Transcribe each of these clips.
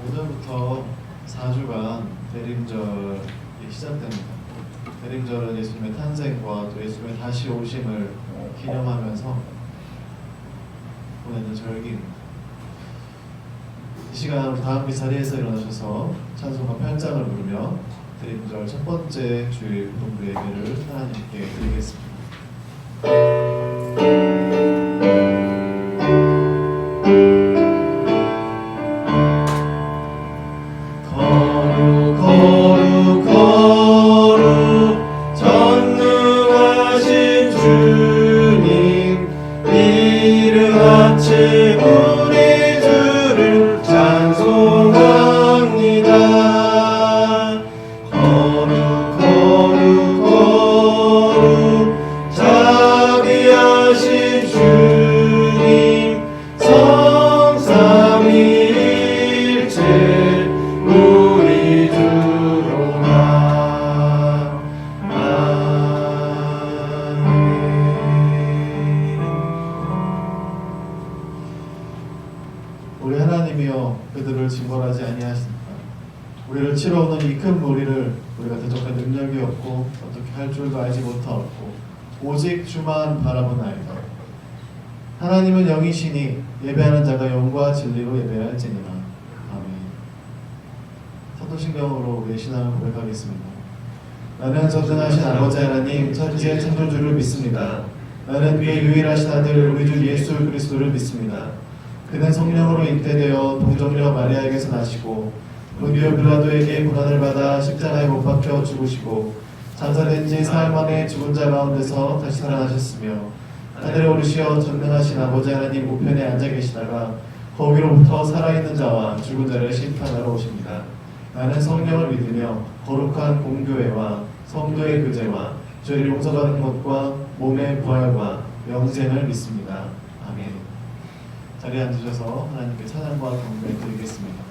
오늘부터 4주간 대림절이 시작됩니다. 대림절은 예수님의 탄생과 또 예수님의 다시 오심을 기념하면서 보내는 절기입니다. 이 시간 다 함께 자리에서 일어나셔서 찬송가 8장을 부르며 대림절 첫 번째 주일 공부 예배를 하나님께 드리겠습니다. 우리 하나님이여 그들을 징벌하지 아니하시니까 우리를 치러 오는 이 큰 무리를 우리가 대적할 능력이 없고 어떻게 할 줄도 알지 못하옵고 오직 주만 바라보나이다. 하나님은 영이시니 예배하는 자가 영과 진리로 예배할지니라. 아멘. 사도신경으로 우리의 신앙을 고백하겠습니다. 나는 전능하신 아버지 하나님 천지의 창조주를 믿습니다. 나는 그의 유일하신 아들 우리 주 예수 그리스도를 믿습니다. 그는 성령으로 잉태되어 동정녀 마리아에게서 나시고 본디오 빌라도에게 고난을 받아 십자가에 못 박혀 죽으시고 장사된 지 사흘 만에 죽은 자 가운데서 다시 살아나셨으며 하늘에 오르시어 전능하신 아버지 하나님 우편에 앉아 계시다가 거기로부터 살아있는 자와 죽은 자를 심판하러 오십니다. 나는 성령을 믿으며 거룩한 공교회와 성도의 교제와 죄를 용서받는 것과 몸의 부활과 영생을 믿습니다. 아멘. 자리에 앉으셔서 하나님께 찬양과 경배 드리겠습니다.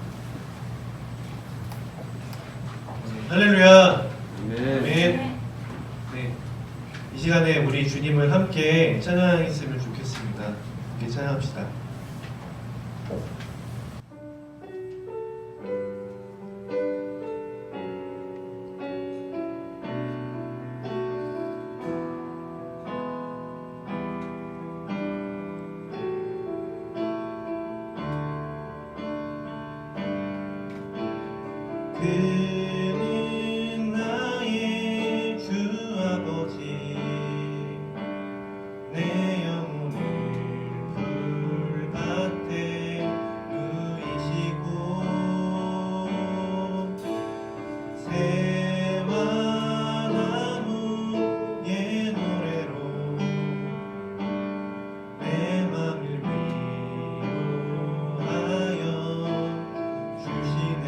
할렐루야. 아멘. 네. 이 시간에 우리 주님을 함께 찬양했으면 좋겠습니다. 함께 찬양합시다. 그는 나의 주 아버지 내 영혼을 불밭에 누이시고 새와 나무의 노래로 내 맘을 위로하여 주시네.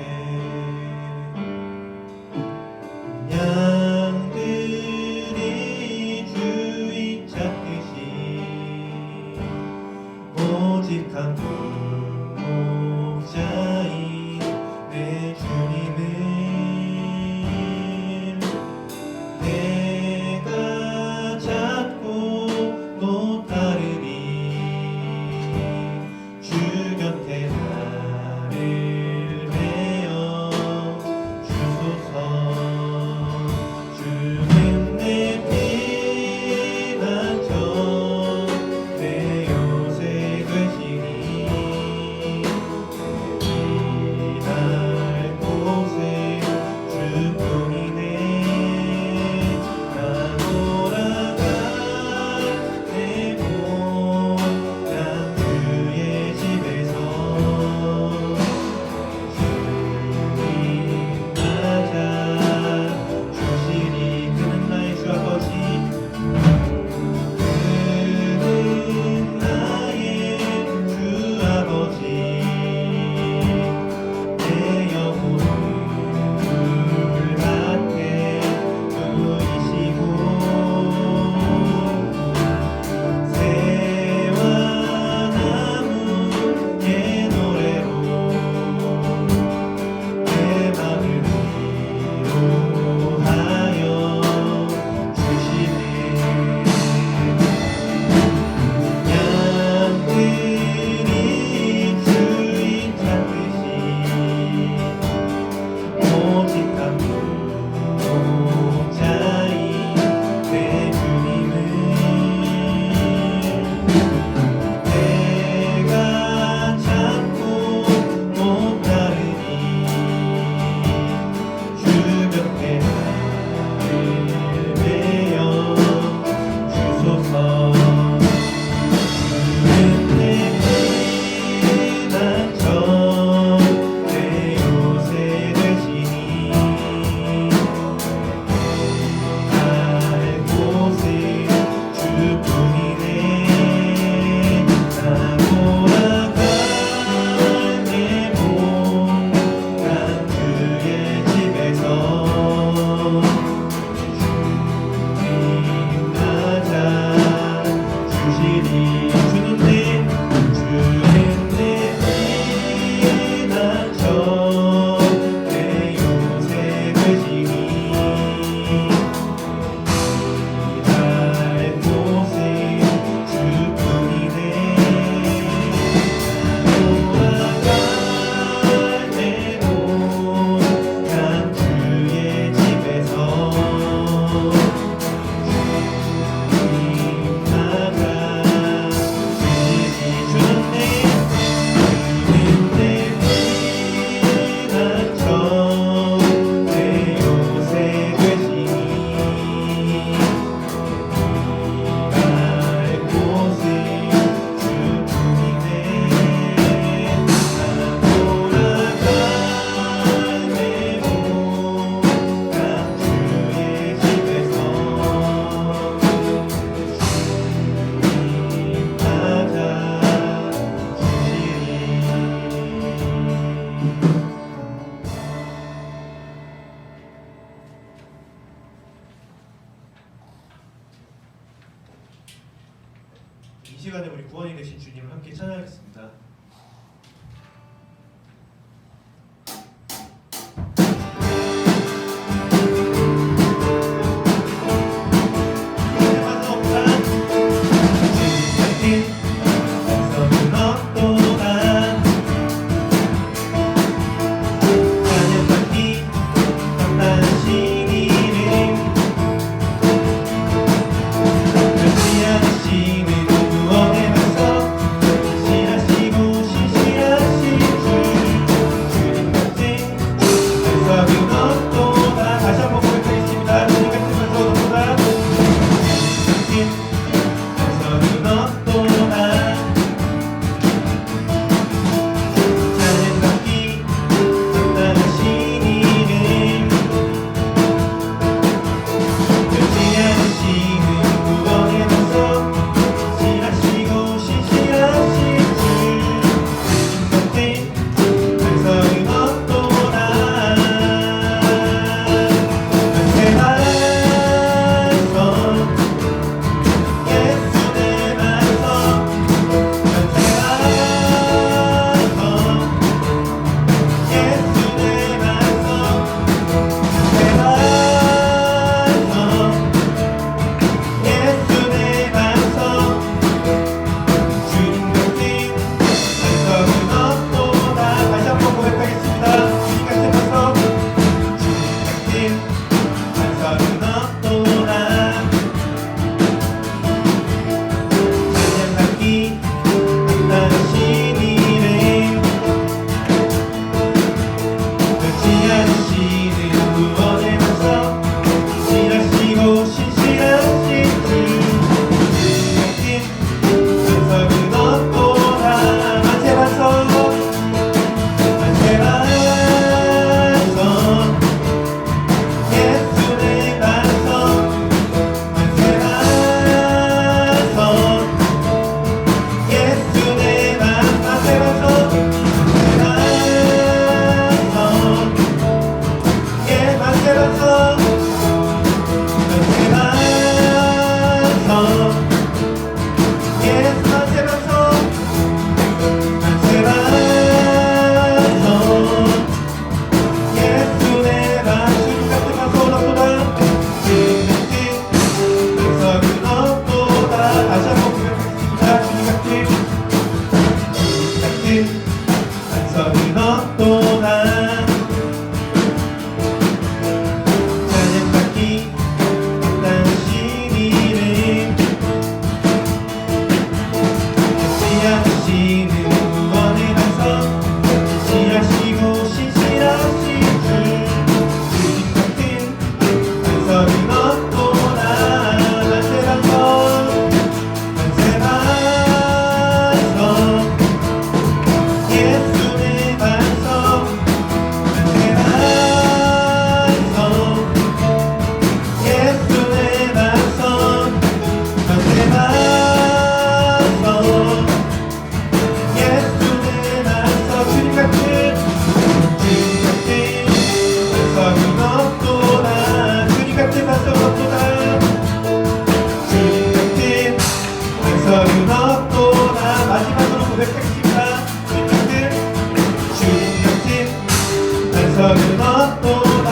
적은 것보다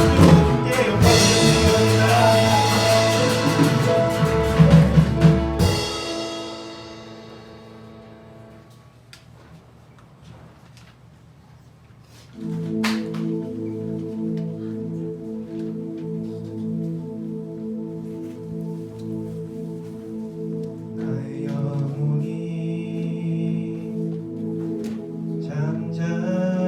주께 영광을 나의 영혼이 잠잠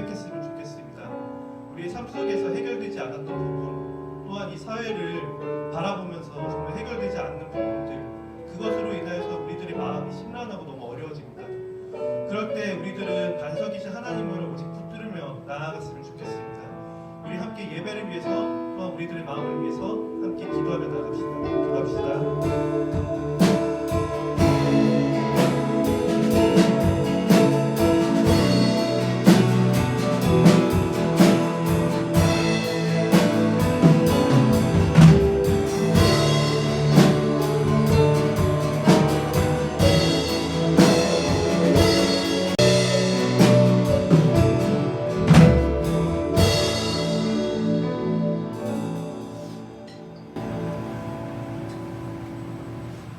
고백했으면 좋겠습니다. 우리의 삶 속에서 해결되지 않았던 부분, 또한 이 사회를 바라보면서 정말 해결되지 않는 부분들, 그것으로 인하여서 우리들의 마음이 심란하고 너무 어려워집니다. 그럴 때 우리들은 반석이신 하나님을 오직 붙들며 나아갔으면 좋겠습니다. 우리 함께 예배를 위해서, 또한 우리들의 마음을 위해서 함께 기도하며 나갑시다. 기도합시다.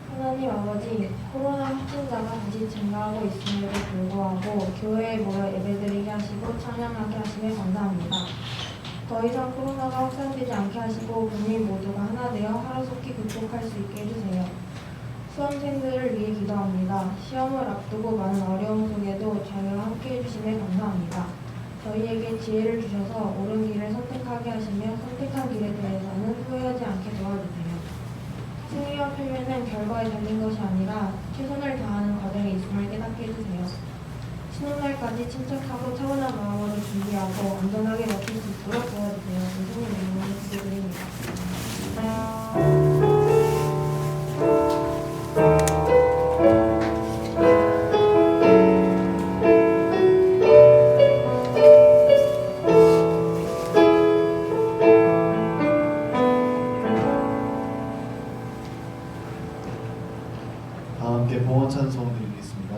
하나님 아버지, 코로나 확진자가 다시 증가하고 있음에도 불구하고 교회에 모여 예배드리게 하시고 찬양하게 하심에 감사합니다. 더 이상 코로나가 확산되지 않게 하시고 국민 모두가 하나 되어 하루속히 극복할 수 있게 해주세요. 수험생들을 위해 기도합니다. 시험을 앞두고 많은 어려움 속에도 저희와 함께 해주심에 감사합니다. 저희에게 지혜를 주셔서 옳은 길을 선택하게 하시며 선택한 길에 대해서는 후회하지 않게 도와주세요. 승리와 패배는 결과에 달린 것이 아니라 최선을 다하는 과정에 있음을 깨닫게 해주세요. 신혼날까지 침착하고 차분한 마음으로 준비하고 안전하게 마칠 수 있도록 도와주세요. 예수님 이름으로 기도드립니다. 다 함께 봉헌 찬송 드리겠습니다.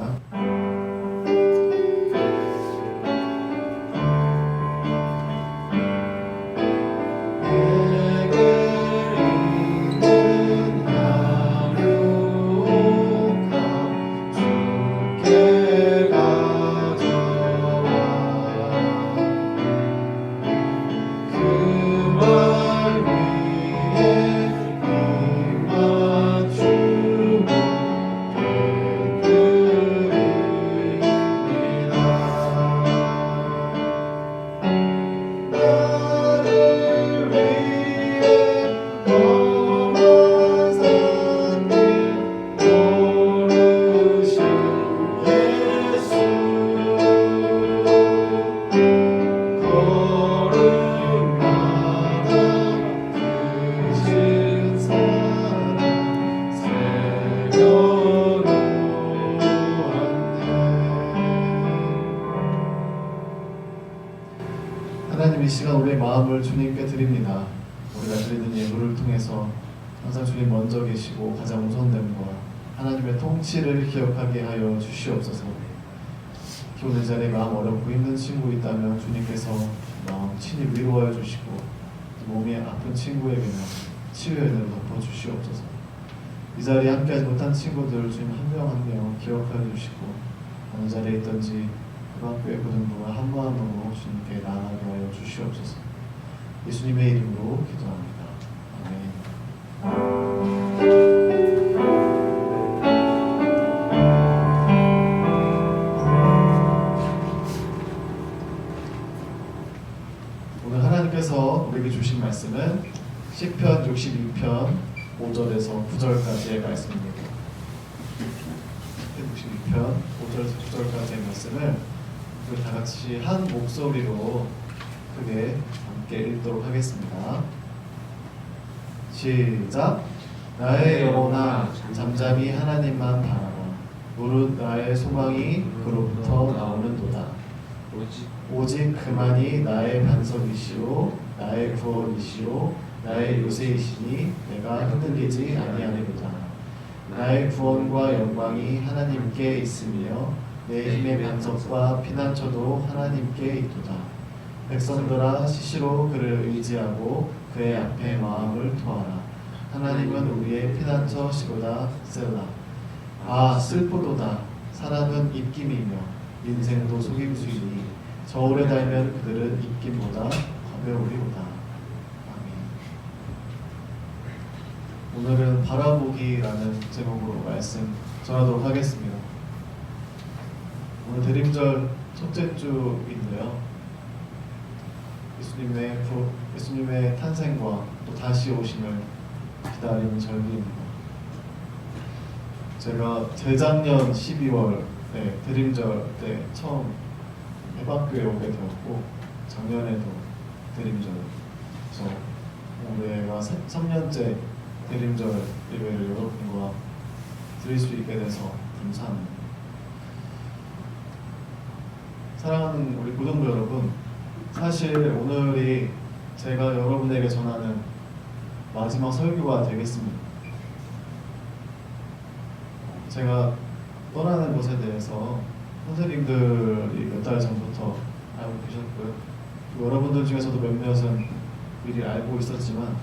하나님, 이 시간 우리의 마음을 주님께 드립니다. 우리가 드리는 예물을 통해서 항상 주님 먼저 계시고 가장 우선됨과 하나님의 통치를 기억하게 하여 주시옵소서. 오늘 자리에 마음 어렵고 힘든 친구 있다면 주님께서 마음 친히 위로하여 주시고 몸이 아픈 친구에게는 치유의 은혜를 덮어 주시옵소서. 이 자리에 함께하지 못한 친구들 주님 한 명 한 명 기억하여 주시고 어느 자리에 있든지 그 학교의 고등부가 한 마음으로 주님께 나아가게 하여 주시옵소서. 예수님의 이름으로 기도합니다. 아멘. 오늘 하나님께서 우리에게 주신 말씀은 시편 62편 5절에서 9절까지의 말씀입니다. 62편 5절에서 9절까지의 말씀을 우리 다 같이 한 목소리로 크게 함께 읽도록 하겠습니다. 시작. 나의 영혼아 잠잠히 하나님만 바라라. 무릇 나의 소망이 그로부터 나오는도다. 오직 그만이 나의 반석이시오 나의 구원이시오 나의 요새이시니 내가 흔들리지 아니하리로다. 나의 구원과 영광이 하나님께 있으며 내 힘의 반석과 피난처도 하나님께 있도다. 백성들아 시시로 그를 의지하고 그의 앞에 마음을 토하라. 하나님은 우리의 피난처시로다. 셀라. 아 슬프도다. 사람은 입김이며 인생도 속임수이니 저울에 달면 그들은 입김보다 가벼우리로다. 아멘. 오늘은 바라보기라는 제목으로 말씀 전하도록 하겠습니다. 오늘 대림절 첫째 주인데요. 예수님의 탄생과 또 다시 오심을 기다리는 절기입니다. 제가 재작년 12월에 대림절 때 처음 해방교회 오게 되었고 작년에도 대림절, 그래서 올해가 3년째 대림절 예배를 여러분과 드릴 수 있게 돼서 감사합니다. 사랑하는 우리 고등부 여러분, 사실 오늘이 제가 여러분에게 전하는 마지막 설교가 되겠습니다. 제가 떠나는 것에 대해서 선생님들이 몇 달 전부터 알고 계셨고요. 여러분들 중에서도 몇몇은 미리 알고 있었지만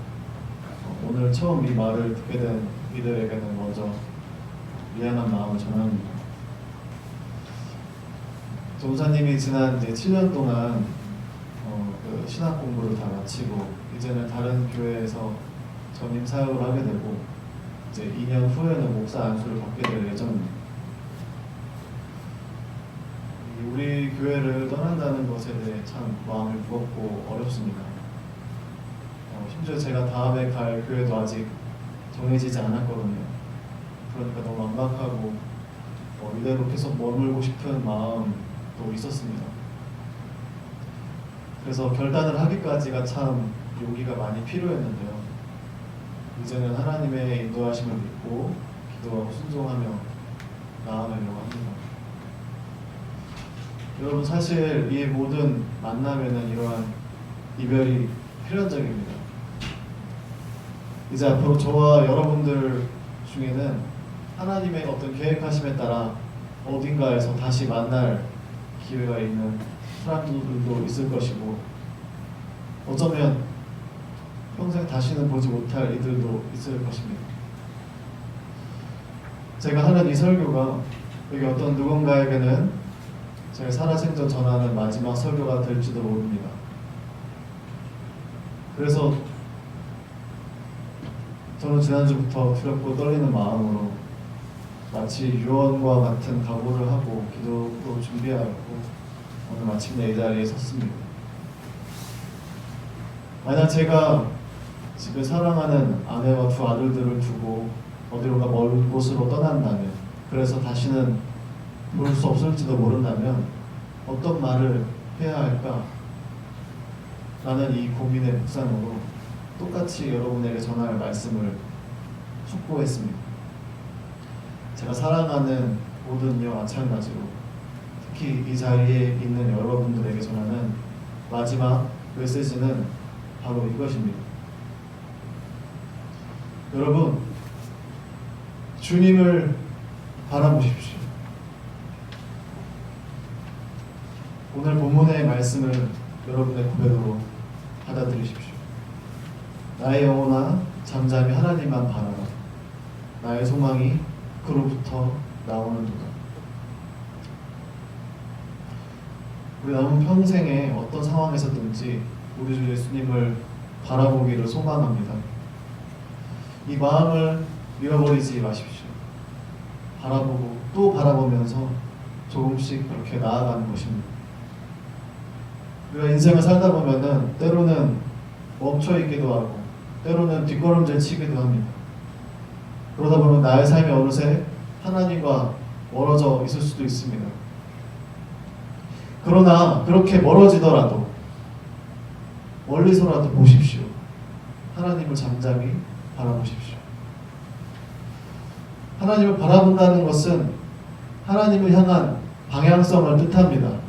오늘 처음 이 말을 듣게 된 이들에게는 먼저 미안한 마음을 전합니다. 전사님이 지난 이제 7년 동안 그 신학 공부를 다 마치고 이제는 다른 교회에서 전임 사역을 하게 되고 이제 2년 후에는 목사 안수를 받게 될 예정입니다. 우리 교회를 떠난다는 것에 대해 참 마음이 무겁고 어렵습니다. 심지어 제가 다음에 갈 교회도 아직 정해지지 않았거든요. 그러니까 너무 완박하고 이대로 계속 머물고 싶은 마음도 있었습니다. 그래서 결단을 하기까지가 참 용기가 많이 필요했는데요. 이제는 하나님의 인도하심을 믿고 기도하고 순종하며 나아가려고 합니다. 여러분, 사실 이 모든 만남에는 이러한 이별이 필연적입니다. 이제 앞으로 저와 여러분들 중에는 하나님의 어떤 계획하심에 따라 어딘가에서 다시 만날 기회가 있는 사람들도 있을 것이고, 어쩌면 평생 다시는 보지 못할 이들도 있을 것입니다. 제가 하는 이 설교가 여기 어떤 누군가에게는 제가 살아생전 전하는 마지막 설교가 될지도 모릅니다. 그래서 저는 지난주부터 두렵고 떨리는 마음으로 마치 유언과 같은 각오를 하고 기도로 준비하였고 오늘 마침내 이 자리에 섰습니다. 만약 제가 집에 사랑하는 아내와 두 아들들을 두고 어디론가 먼 곳으로 떠난다면, 그래서 다시는 볼 수 없을지도 모른다면 어떤 말을 해야 할까? 라는 이 고민의 묵상으로 똑같이 여러분에게 전할 말씀을 숙고했습니다. 제가 사랑하는 모든 이와 마찬가지로 특히 이 자리에 있는 여러분들에게 전하는 마지막 메시지는 바로 이것입니다. 여러분, 주님을 바라보십시오. 오늘 본문의 말씀을 여러분의 고백으로 받아들이십시오. 나의 영혼아 잠잠히 하나님만 바라라. 나의 소망이 그로부터 나오는도다. 우리 남은 평생에 어떤 상황에서든지 우리 주 예수님을 바라보기를 소망합니다. 이 마음을 잃어버리지 마십시오. 바라보고 또 바라보면서 조금씩 그렇게 나아가는 것입니다. 우리가 인생을 살다 보면은 때로는 멈춰있기도 하고 때로는 뒷걸음질 치기도 합니다. 그러다 보면 나의 삶이 어느새 하나님과 멀어져 있을 수도 있습니다. 그러나 그렇게 멀어지더라도 멀리서라도 보십시오. 하나님을 잠잠히 바라보십시오. 하나님을 바라본다는 것은 하나님을 향한 방향성을 뜻합니다.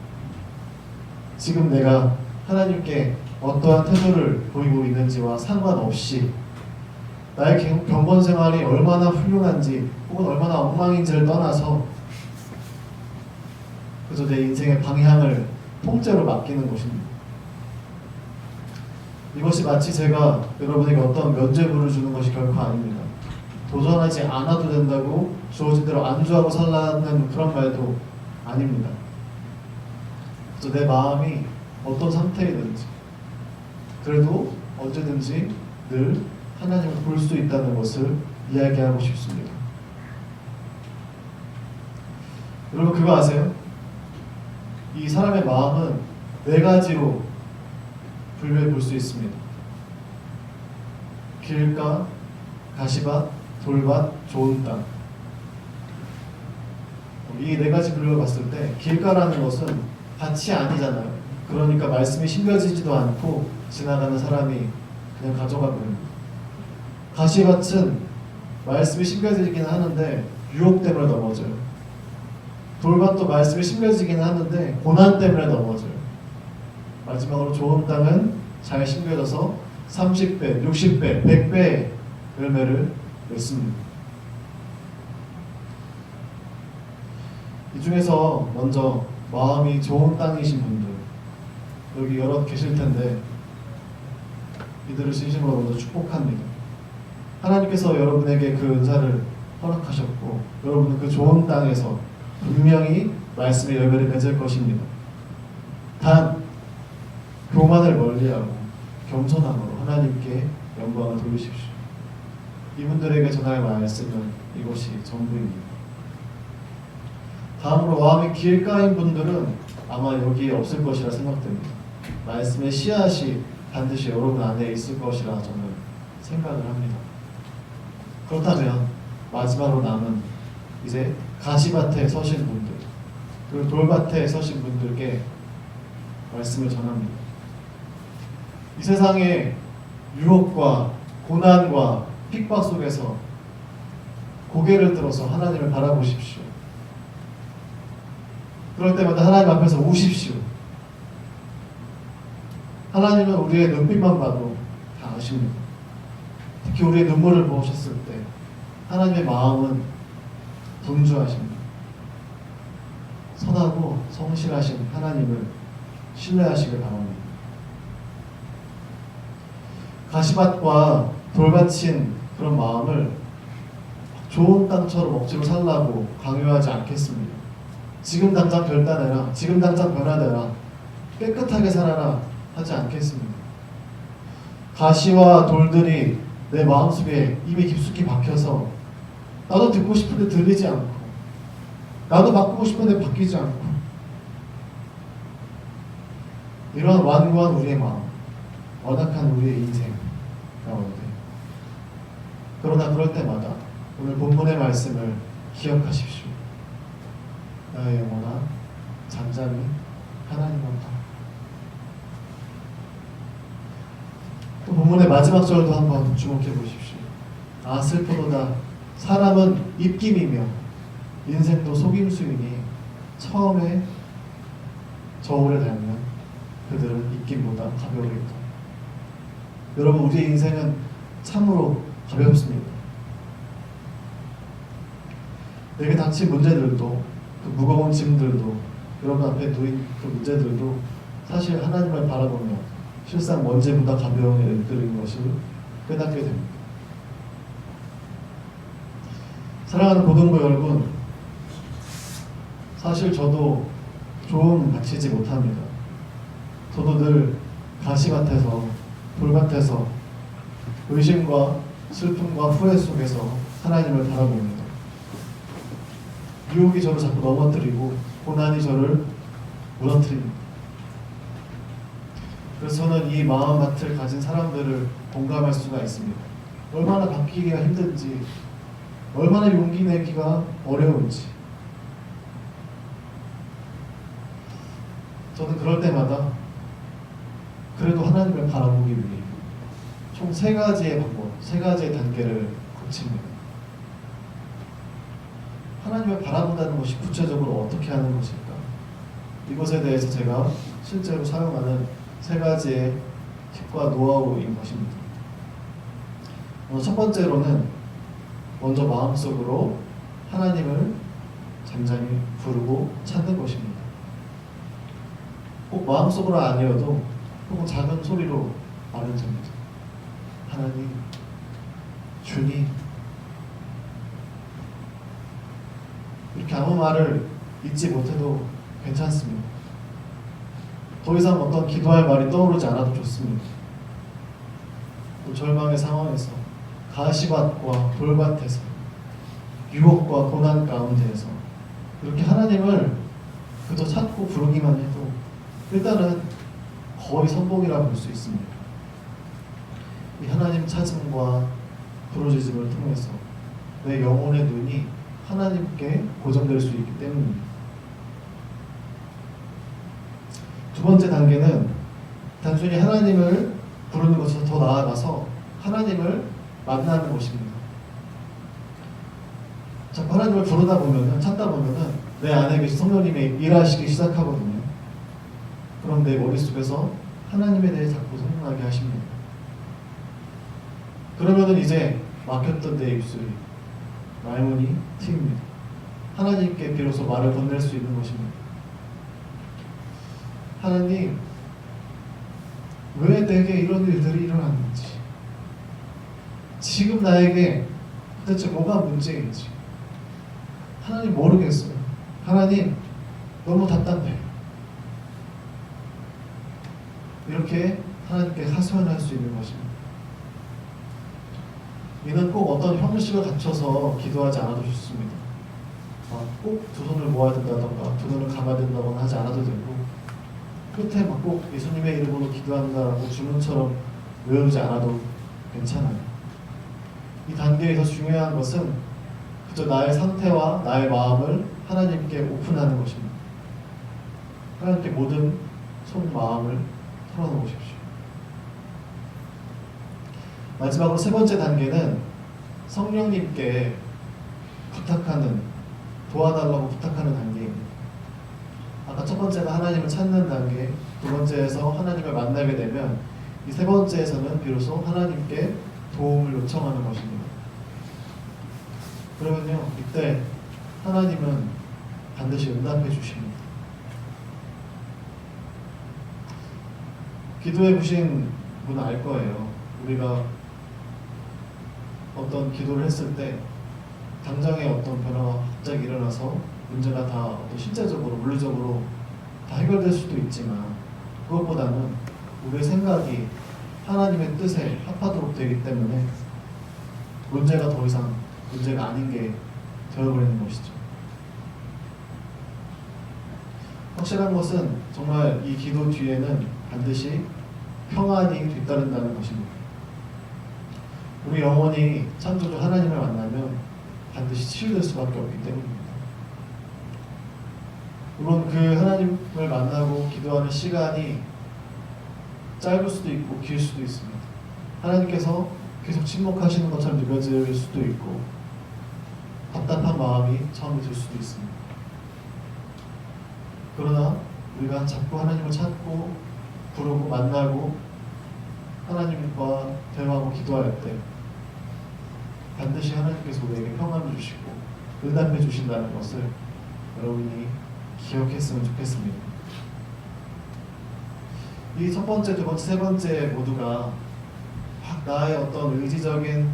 지금 내가 하나님께 어떠한 태도를 보이고 있는지와 상관없이 나의 경건 생활이 얼마나 훌륭한지 혹은 얼마나 엉망인지를 떠나서 그저 내 인생의 방향을 통째로 맡기는 것입니다. 이것이 마치 제가 여러분에게 어떤 면죄부를 주는 것이 결코 아닙니다. 도전하지 않아도 된다고 주어진 대로 안주하고 살라는 그런 말도 아닙니다. 그래서 내 마음이 어떤 상태이든지 그래도 언제든지 늘 하나님을 볼 수 있다는 것을 이야기하고 싶습니다. 여러분 그거 아세요? 이 사람의 마음은 네 가지로 분류해 볼 수 있습니다. 길가, 가시밭, 돌밭, 좋은 땅. 이 네 가지 분류를 봤을 때 길가라는 것은 밭이 아니잖아요. 그러니까 말씀이 심겨지지도 않고 지나가는 사람이 그냥 가져가 버립니다. 가시밭은 말씀이 심겨지긴 하는데 유혹 때문에 넘어져요. 돌밭도 말씀이 심겨지긴 하는데 고난 때문에 넘어져요. 마지막으로 좋은 땅은 잘 심겨져서 30배, 60배, 100배의 열매를 맺습니다. 이 중에서 먼저 마음이 좋은 땅이신 분들 여기 여러 계실 텐데 이들을 진심으로 먼저 축복합니다. 하나님께서 여러분에게 그 은사를 허락하셨고 여러분은 그 좋은 땅에서 분명히 말씀의 열매를 맺을 것입니다. 단 교만을 멀리하고 겸손함으로 하나님께 영광을 돌리십시오. 이분들에게 전할 말씀은 이것이 전부입니다. 다음으로 마음이 길가인 분들은 아마 여기에 없을 것이라 생각됩니다. 말씀의 씨앗이 반드시 여러분 안에 있을 것이라 저는 생각을 합니다. 그렇다면 마지막으로 남은 이제 가시밭에 서신 분들 그리고 돌밭에 서신 분들께 말씀을 전합니다. 이 세상의 유혹과 고난과 핍박 속에서 고개를 들어서 하나님을 바라보십시오. 그럴 때마다 하나님 앞에서 우십시오. 하나님은 우리의 눈빛만 봐도 다 아십니다. 특히 우리의 눈물을 보셨을 때 하나님의 마음은 분주하십니다. 선하고 성실하신 하나님을 신뢰하시길 바랍니다. 가시밭과 돌밭인 그런 마음을 좋은 땅처럼 억지로 살라고 강요하지 않겠습니다. 지금 당장 결단해라, 지금 당장 변화되라, 깨끗하게 살아라 하지 않겠습니다. 가시와 돌들이 내 마음속에 이미 깊숙이 박혀서 나도 듣고 싶은데 들리지 않고 나도 바꾸고 싶은데 바뀌지 않고 이러한 완고한 우리의 마음, 완악한 우리의 인생 가운데 그러나 그럴 때마다 오늘 본문의 말씀을 기억하십시오. 나의 영혼아 잠잠히 하나님만 바라. 또 본문의 마지막 절도 한번 주목해 보십시오. 아 슬프도다 사람은 입김이며 인생도 속임수이니 처음에 저울에 달면 그들은 입김보다 가벼우리까. 여러분 우리의 인생은 참으로 가볍습니다. 내게 닥친 문제들도 그 무거운 짐들도 여러분 앞에 놓인 그 문제들도 사실 하나님을 바라보며 실상 먼지보다 가벼운 일들인 것을 깨닫게 됩니다. 사랑하는 고등부 여러분, 사실 저도 좋은 바치지 못합니다. 저도 늘 가시밭에서 돌밭에서 의심과 슬픔과 후회 속에서 하나님을 바라봅니다. 유혹이 저를 자꾸 넘어뜨리고 고난이 저를 무너뜨립니다. 그래서 저는 이 마음밭을 가진 사람들을 공감할 수가 있습니다. 얼마나 바뀌기가 힘든지, 얼마나 용기 내기가 어려운지. 저는 그럴 때마다 그래도 하나님을 바라보기 위해 총 3가지의 방법, 3가지의 단계를 거칩니다. 하나님을 바라본다는 것이 구체적으로 어떻게 하는 것일까? 이것에 대해서 제가 실제로 사용하는 3가지의 팁과 노하우인 것입니다. 첫 번째로는 먼저 마음속으로 하나님을 잠잠히 부르고 찾는 것입니다. 꼭 마음속으로 아니어도 혹은 작은 소리로 말은 됩니다. 하나님, 주님, 이렇게 아무 말을 잊지 못해도 괜찮습니다. 더 이상 어떤 기도할 말이 떠오르지 않아도 좋습니다. 또 절망의 상황에서 가시밭과 돌밭에서 유혹과 고난 가운데에서 이렇게 하나님을 그저 찾고 부르기만 해도 일단은 거의 선봉이라 볼 수 있습니다. 이 하나님 찾음과 부르짖음을 통해서 내 영혼의 눈이 하나님께 고정될 수 있기 때문입니다. 두 번째 단계는 단순히 하나님을 부르는 것에서 더 나아가서 하나님을 만나는 것입니다. 자꾸 하나님을 부르다 보면은, 찾다 보면은 내 안에 계신 성령님이 일하시기 시작하거든요. 그럼 내 머릿속에서 하나님에 대해 자꾸 생각나게 하십니다. 그러면은 이제 막혔던 내 입술이 말문이 트입니다. 하나님께 비로소 말을 건넬 수 있는 것입니다. 하나님, 왜 내게 이런 일들이 일어났는지, 지금 나에게 도대체 뭐가 문제인지 하나님 모르겠어요. 하나님, 너무 답답해요. 이렇게 하나님께 하소연할 수 있는 것입니다. 이는 꼭 어떤 형식을 갖춰서 기도하지 않아도 좋습니다. 꼭 두 손을 모아야 된다던가 두 눈을 감아야 된다거나 하지 않아도 되고, 끝에 막 꼭 예수님의 이름으로 기도한다라고 주문처럼 외우지 않아도 괜찮아요. 이 단계에서 중요한 것은 그저 나의 상태와 나의 마음을 하나님께 오픈하는 것입니다. 하나님께 모든 속 마음을 털어놓으십시오. 마지막으로 세 번째 단계는 성령님께 부탁하는, 도와달라고 부탁하는 단계입니다. 아까 첫 번째가 하나님을 찾는 단계, 두 번째에서 하나님을 만나게 되면 이 세 번째에서는 비로소 하나님께 도움을 요청하는 것입니다. 그러면요, 이때 하나님은 반드시 응답해 주십니다. 기도해 보신 분은 알 거예요. 우리가 어떤 기도를 했을 때 당장에 어떤 변화가 갑자기 일어나서 문제가 다 어떤 실제적으로, 물리적으로 다 해결될 수도 있지만, 그것보다는 우리의 생각이 하나님의 뜻에 합하도록 되기 때문에 문제가 더 이상 문제가 아닌 게 되어버리는 것이죠. 확실한 것은 정말 이 기도 뒤에는 반드시 평안이 뒤따른다는 것입니다. 우리 영혼이 창조주 하나님을 만나면 반드시 치유될 수밖에 없기 때문입니다. 물론 그 하나님을 만나고 기도하는 시간이 짧을 수도 있고 길 수도 있습니다. 하나님께서 계속 침묵하시는 것처럼 느껴질 수도 있고 답답한 마음이 처음에 들 수도 있습니다. 그러나 우리가 자꾸 하나님을 찾고 부르고 만나고 하나님과 대화하고 기도할 때 반드시 하나님께서 우리에게 평안을 주시고 응답해 주신다는 것을 여러분이 기억했으면 좋겠습니다. 이 첫 번째, 두 번째, 세 번째 모두가 막 나의 어떤 의지적인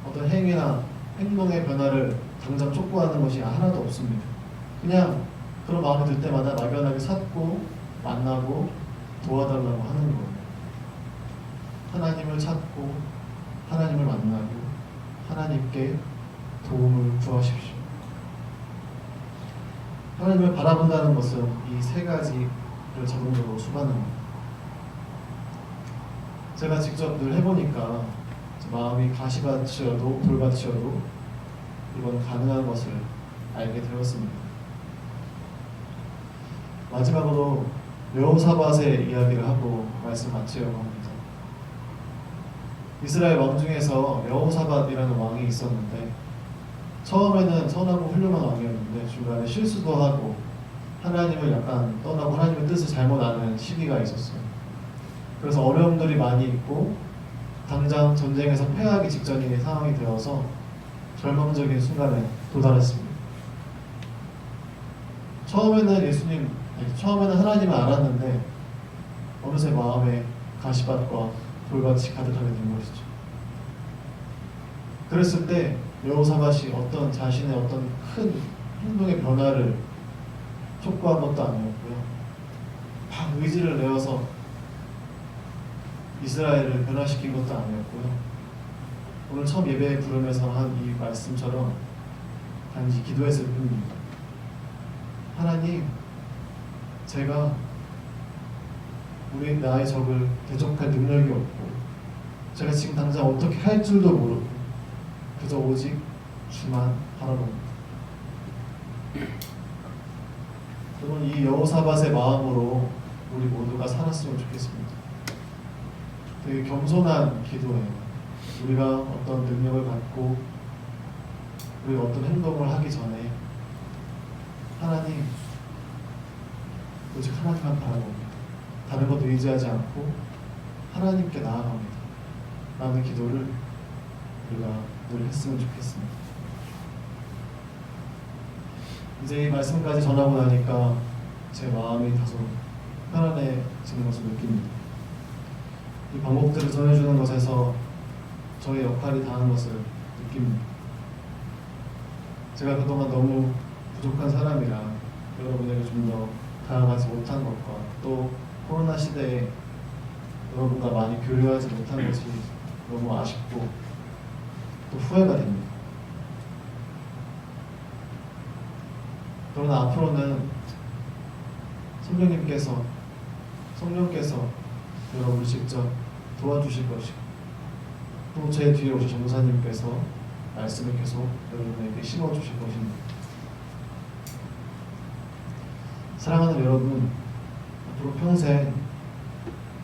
어떤 행위나 행동의 변화를 당장 촉구하는 것이 하나도 없습니다. 그냥 그런 마음이 들 때마다 막연하게 찾고 만나고 도와달라고 하는 거예요. 하나님을 찾고 하나님을 만나고 하나님께 도움을 구하십시오. 하나님을 바라본다는 것은 이 세 가지를 자동적으로 수반합니다. 제가 직접 늘 해보니까 마음이 가시밭이어도 돌밭이어도 이건 가능한 것을 알게 되었습니다. 마지막으로 여호사밧의 이야기를 하고 말씀 마치려고 합니다. 이스라엘 왕 중에서 여호사밧이라는 왕이 있었는데 처음에는 선하고 훌륭한 왕이었는데 중간에 실수도 하고 하나님을 약간 떠나고 하나님의 뜻을 잘못 아는 시기가 있었어요. 그래서 어려움들이 많이 있고 당장 전쟁에서 패하기 직전인 상황이 되어서 절망적인 순간에 도달했습니다. 처음에는 하나님을 알았는데 어느새 마음에 가시밭과 돌밭이 가득하게 된 것이죠. 그랬을 때 여호사밧이 어떤 자신의 어떤 큰 행동의 변화를 촉구한 것도 아니었고요. 막 의지를 내어서 이스라엘을 변화시킨 것도 아니었고요. 오늘 처음 예배 부르면서 한 이 말씀처럼 단지 기도했을 뿐입니다. 하나님, 제가 우리 나의 적을 대적할 능력이 없고 제가 지금 당장 어떻게 할 줄도 모르고 그저 오직 주만 바라봅니다. 여러분, 이 여호사밧의 마음으로 우리 모두가 살았으면 좋겠습니다. 되게 겸손한 기도예요. 우리가 어떤 능력을 갖고 우리가 어떤 행동을 하기 전에 하나님, 오직 하나님만 바라봅니다. 다른 것도 의지하지 않고 하나님께 나아갑니다. 라는 기도를 우리가 늘 했으면 좋겠습니다. 이제 이 말씀까지 전하고 나니까 제 마음이 다소 편안해지는 것을 느낍니다. 이 방법들을 전해주는 것에서 저의 역할이 다한 것을 느낍니다. 제가 그동안 너무 부족한 사람이라 여러분에게 좀 더 다가가지 못한 것과 또 코로나 시대에 여러분과 많이 교류하지 못한 것이 너무 아쉽고 또 후회가 됩니다. 그러나 앞으로는 성령께서 여러분을 직접 도와주실 것이고 또 제 뒤에 오신 전도사님께서 말씀을 계속 여러분에게 심어주실 것입니다. 사랑하는 여러분, 앞으로 평생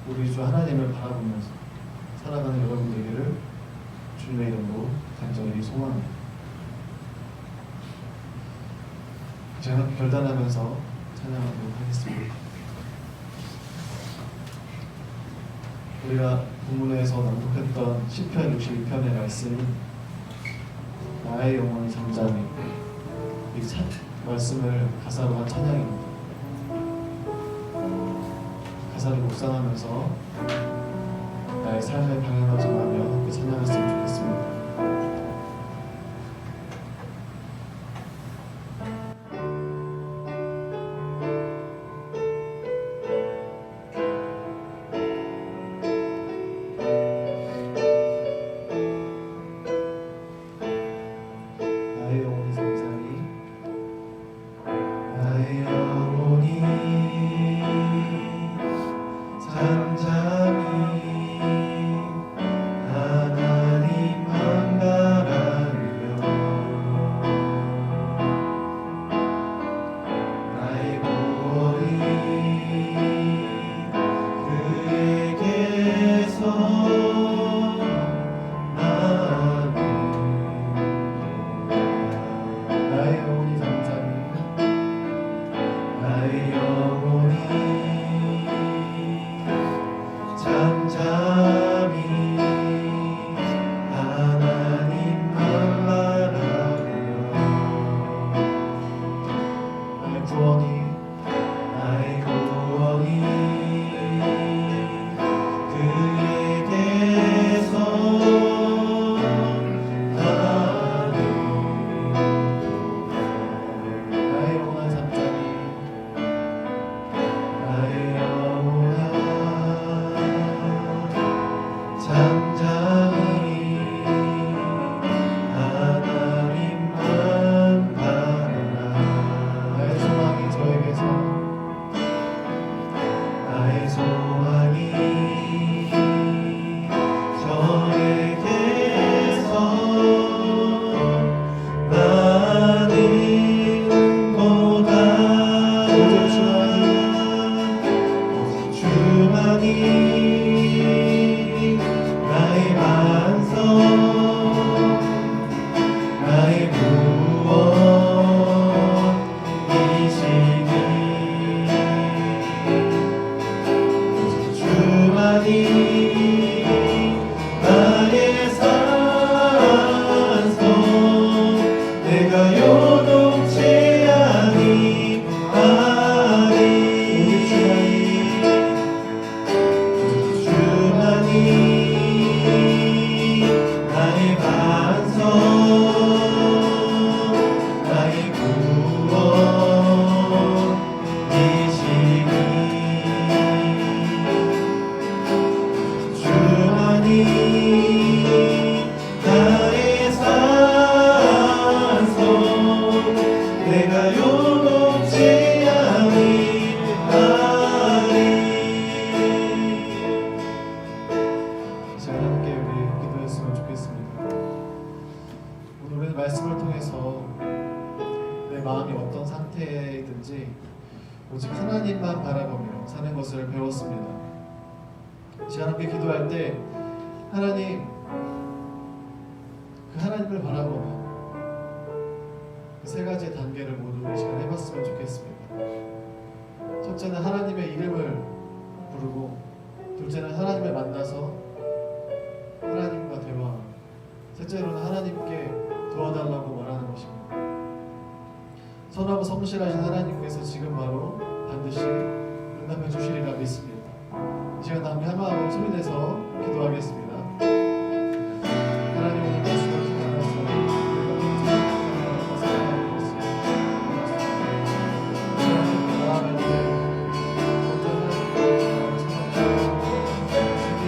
우리 주 하나님을 바라보면서 살아가는 여러분 되기를 주님의 이름으로 간절히 소망합니다. 제가 결단하면서 찬양하도록 하겠습니다. 우리가 본문에서 낭독했던 시편 62편의 말씀은 나의 영혼이 잠잠히, 이 말씀을 가사로 한 찬양입니다. 가사를 묵상하면서 나의 삶의 방향을 정하며 함께 찬양했으면 좋겠습니다. 때인지 오직 하나님만 바라보며 사는 것을 배웠습니다. 시간 함께 기도할 때 하나님, 그 하나님을 바라보는 그 세 가지 단계를 모두 이 시간 해봤으면 좋겠습니다. 첫째는 하나님의 이름을 부르고, 둘째는 하나님을 만나서 하나님과 대화, 셋째로는 하나님께 도와달라고 말하는 것입니다. 선하고 성실하신 하나님께서 지금 바로 반드시 응답해 주시리라 믿습니다. 이 시간 함께 한 마음 소리내서 기도하겠습니다. 하나님, 오늘 말씀을 통하여서 우리가 사랑하고 있습니다. 하나님께 나아갈 때 먼저 하나님께 생각하고 특히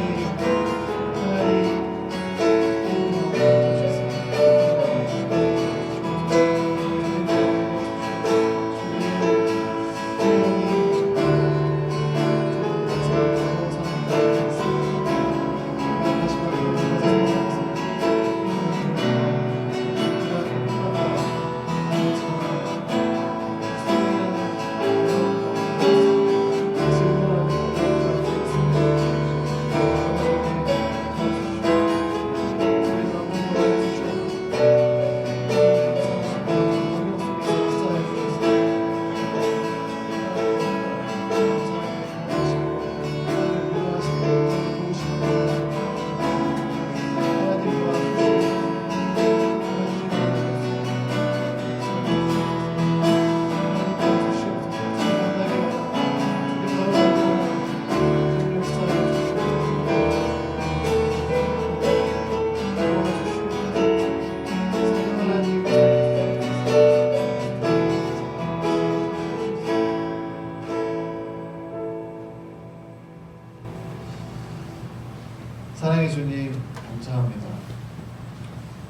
사랑의 주님, 감사합니다.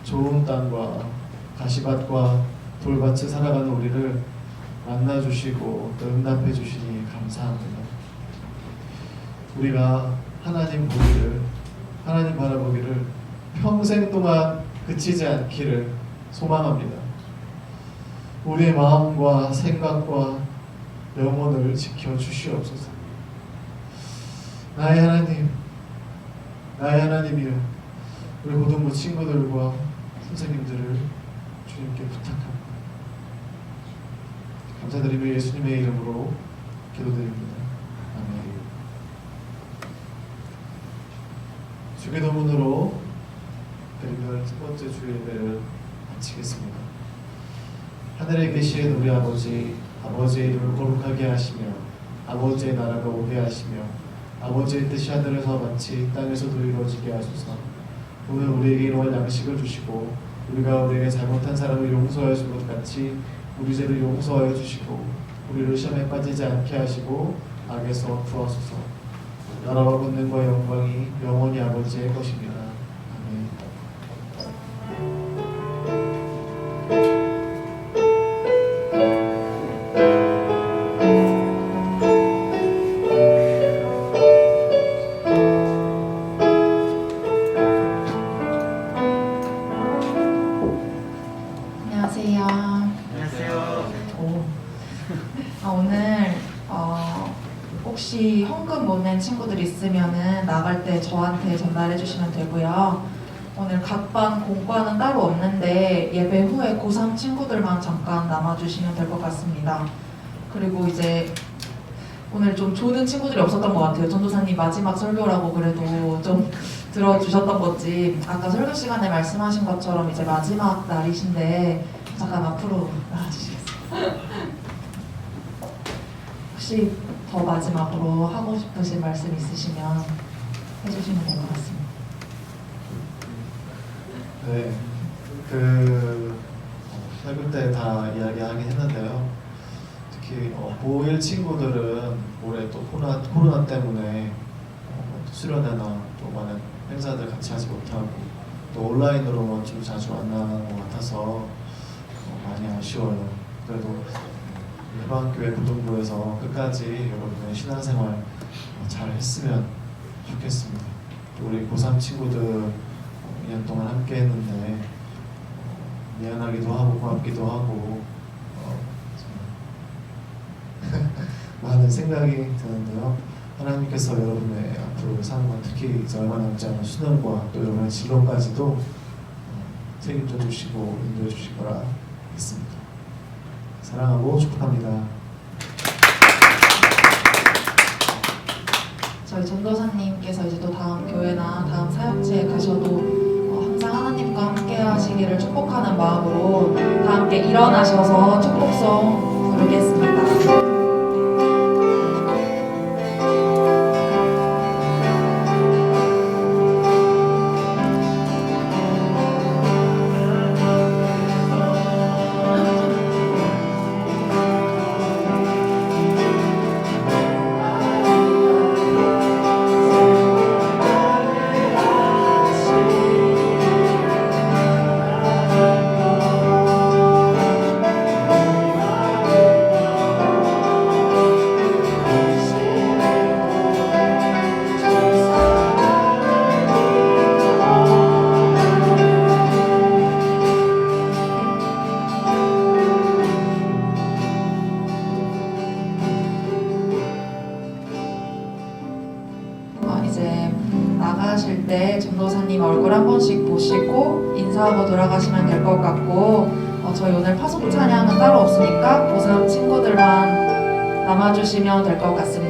좋은 땅과 가시밭과 돌밭을 살아가는 우리를 만나주시고 또 응답해 주시니 감사합니다. 우리가 하나님 보기를, 하나님 바라보기를 평생 동안 그치지 않기를 소망합니다. 우리의 마음과 생각과 영혼을 지켜주시옵소서. 나의 하나님, 나의 하나님이여, 우리 고등부 친구들과 선생님들을 주님께 부탁합니다. 감사드리며 예수님의 이름으로 기도드립니다. 아멘. 주기도문으로 드리는 첫 번째 주 예배를 마치겠습니다. 하늘에 계신 우리 아버지, 아버지의 이름을 거룩하게 하시며 아버지의 나라가 오게 하시며 아버지의 뜻이 하늘에서 마치 땅에서도 이루어지게 하소서. 오늘 우리에게 일용할 양식을 주시고 우리가 우리에게 잘못한 사람을 용서하여 준 것 같이 우리 죄를 용서하여 주시고 우리를 시험에 빠지지 않게 하시고 악에서 구하소서. 나라와 권능과 영광이 영원히 아버지의 것입니다. 아멘. 오늘 혹시 헌금 못 낸 친구들 있으면은 나갈 때 저한테 전달해 주시면 되고요. 오늘 각반 공과는 따로 없는데 예배 후에 고3 친구들만 잠깐 남아주시면 될 것 같습니다. 그리고 이제 오늘 좀 조는 친구들이 없었던 것 같아요. 전도사님 마지막 설교라고 그래도 좀 들어주셨던 건지 아까 설교 시간에 말씀하신 것처럼 이제 마지막 날이신데 잠깐 앞으로 나와주시겠어요? 혹시 더 마지막으로 하고 싶으신 말씀 있으시면 해주시면 될 것 같습니다. 네, 설교 때 다 이야기하긴 했는데요. 특히 고1 친구들은 올해 또 코로나 때문에 수련회나 또 많은 행사들 같이 하지 못하고 또 온라인으로만 좀 자주 만나는 것 같아서 많이 아쉬워요. 그래도 해방교회 고등부에서 끝까지 여러분의 신앙생활 잘 했으면 좋겠습니다. 우리 고3 친구들 2년 동안 함께 했는데 하는 생각이 드는데요. 하나님께서 여러분의 앞으로 사는 것, 특히 이제 얼마 남지 않은 수능과 또 여러분의 진로까지도 책임져 주시고 인도해 주실 거라 믿습니다. 사랑하고 축복합니다. 저희 전도사님께서 이제 또 다음 교회나 다음 사역지에 가셔도 항상 하나님과 함께 하시기를 축복하는 마음으로 다 함께 일어나셔서 축복송 부르겠습니다. 이제 나가실 때 전도사님 얼굴 한 번씩 보시고 인사하고 돌아가시면 될 것 같고 저희 오늘 파송 찬양은 따로 없으니까 고3 친구들만 남아주시면 될 것 같습니다.